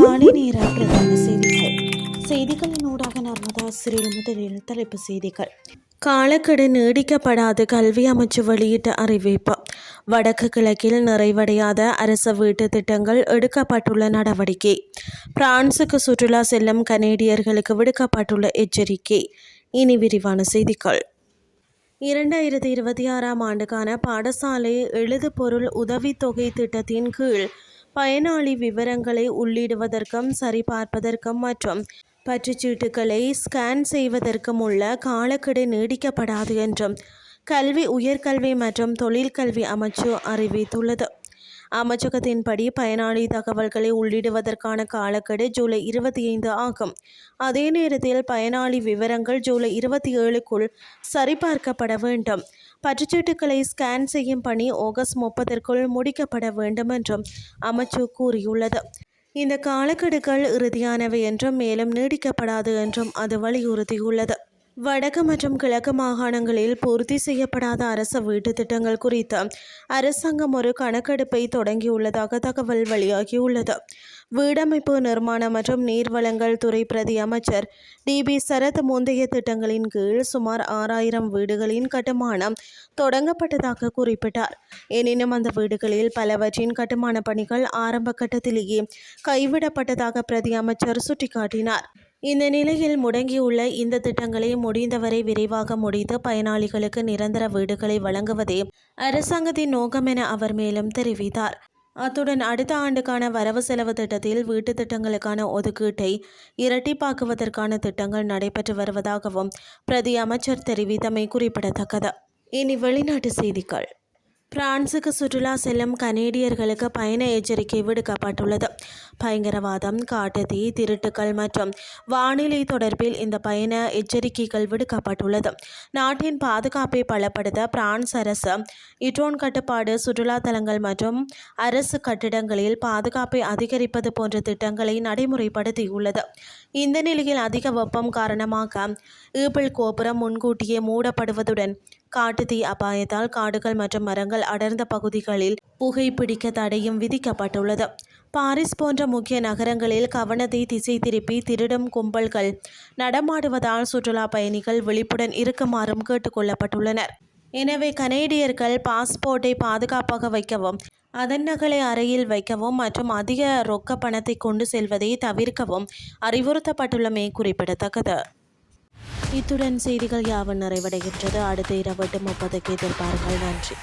காலை நேர பிரதான செய்திகளின் ஊடாக நர்மதா சிறில் முதலில் தலைப்பு செய்திகள். காலக்கெடு நீடிக்கப்படாது. கல்வி அமைச்சு வெளியிட்ட அறிவிப்பு. வடக்கு கிழக்கில் நிறைவடையாத அரசு வீட்டு திட்டங்கள் எடுக்கப்பட்டுள்ள நடவடிக்கை. பிரான்சுக்கு சுற்றுலா செல்லும் கனேடியர்களுக்கு விடுக்கப்பட்டுள்ள எச்சரிக்கை. இனி விரிவான செய்திகள். 2026ஆம் ஆண்டுக்கான பாடசாலை எழுதுபொருள் உதவித்தொகை திட்டத்தின் கீழ் பயனாளி விவரங்களை உள்ளிடுவதற்கும் சரிபார்ப்பதற்கும் மற்றும் பற்றுச்சீட்டுகளை ஸ்கேன் செய்வதற்கும் உள்ள காலக்கெடு நீடிக்கப்படாது என்றும் கல்வி உயர்கல்வி மற்றும் தொழிற்கல்வி அமைச்சு அறிவித்துள்ளது. அமைச்சகத்தின்படி பயனாளி தகவல்களை உள்ளிடுவதற்கான காலக்கெடு ஜூலை 25 ஆகும். அதே நேரத்தில் பயனாளி விவரங்கள் ஜூலை 27க்குள் சரிபார்க்கப்பட வேண்டும். பற்றுச்சீட்டுகளை ஸ்கேன் செய்யும் பணி ஆகஸ்ட் 30க்குள் முடிக்கப்பட வேண்டும் என்றும் அமைச்சு கூறியுள்ளது. இந்த காலக்கெடுகள் இறுதியானவை என்றும் மேலும் நீடிக்கப்படாது என்றும் அது வலியுறுத்தியுள்ளது. வடக்கு மற்றும் கிழக்கு மாகாணங்களில் பூர்த்தி செய்யப்படாத அரசு வீட்டு திட்டங்கள் குறித்து அரசாங்கம் ஒரு கணக்கெடுப்பை தொடங்கியுள்ளதாக தகவல் வெளியாகியுள்ளது. வீடமைப்பு, நிர்மாண மற்றும் நீர்வளங்கள் துறை பிரதி அமைச்சர் DB சரத் முந்தைய திட்டங்களின் கீழ் சுமார் 6000 வீடுகளின் கட்டுமானம் தொடங்கப்பட்டதாக குறிப்பிட்டார். எனினும் அந்த வீடுகளில் பலவற்றின் கட்டுமான பணிகள் ஆரம்ப கட்டத்திலேயே கைவிடப்பட்டதாக பிரதி அமைச்சர் சுட்டிக்காட்டினார். இந்த நிலையில் முடங்கியுள்ள இந்த திட்டங்களை முடிந்தவரை விரைவாக முடித்து பயனாளிகளுக்கு நிரந்தர வீடுகளை வழங்குவதே அரசாங்கத்தின் நோக்கம் என அவர் மேலும் தெரிவித்தார். அத்துடன் அடுத்த ஆண்டுக்கான வரவு செலவு திட்டத்தில் வீட்டு திட்டங்களுக்கான ஒதுக்கீட்டை இரட்டிப்பாக்குவதற்கான திட்டங்கள் நடைபெற்று வருவதாகவும் பிரதி அமைச்சர் தெரிவித்தமை குறிப்பிடத்தக்கது. இனி வெளிநாட்டு செய்திகள். பிரான்சுக்கு சுற்றுலா செல்லும் கனேடியர்களுக்கு பயண எச்சரிக்கை விடுக்கப்பட்டுள்ளது. பயங்கரவாதம், காட்டுத்தீ, திருட்டுக்கள் மற்றும் வானிலை தொடர்பில் இந்த பயண எச்சரிக்கைகள் விடுக்கப்பட்டுள்ளது. நாட்டின் பாதுகாப்பை பலப்படுத்த பிரான்ஸ் அரசு ட்ரோன் கட்டுப்பாடு, சுற்றுலா தலங்கள் மற்றும் அரசு கட்டிடங்களில் பாதுகாப்பை அதிகரிப்பது போன்ற திட்டங்களை நடைமுறைப்படுத்தியுள்ளது. இந்த நிலையில் அதிக வெப்பம் காரணமாக ஈபிள் கோபுரம் முன்கூட்டியே மூடப்படுவதுடன் காட்டுத்தீ அபாயத்தால் காடுகள் மற்றும் மரங்கள் அடர்ந்த பகுதிகளில் புகைப்பிடிக்க தடையும் விதிக்கப்பட்டுள்ளது. பாரிஸ் போன்ற முக்கிய நகரங்களில் கவனத்தை திசை திருப்பி திருடும் கும்பல்கள் நடமாடுவதால் சுற்றுலா பயணிகள் விழிப்புடன் இருக்குமாறும் கேட்டுக்கொள்ளப்பட்டுள்ளனர். எனவே கனேடியர்கள் பாஸ்போர்ட்டை பாதுகாப்பாக வைக்கவும், அதன் நகலை அறையில் வைக்கவும் மற்றும் அதிக ரொக்க பணத்தை கொண்டு செல்வதை தவிர்க்கவும் அறிவுறுத்தப்பட்டுள்ளமை குறிப்பிடத்தக்கது. இத்துடன் செய்திகள் யாவும் நிறைவடைகின்றது. அடுத்த இரவு 8:30 எதிர்பாருங்கள். நன்றி.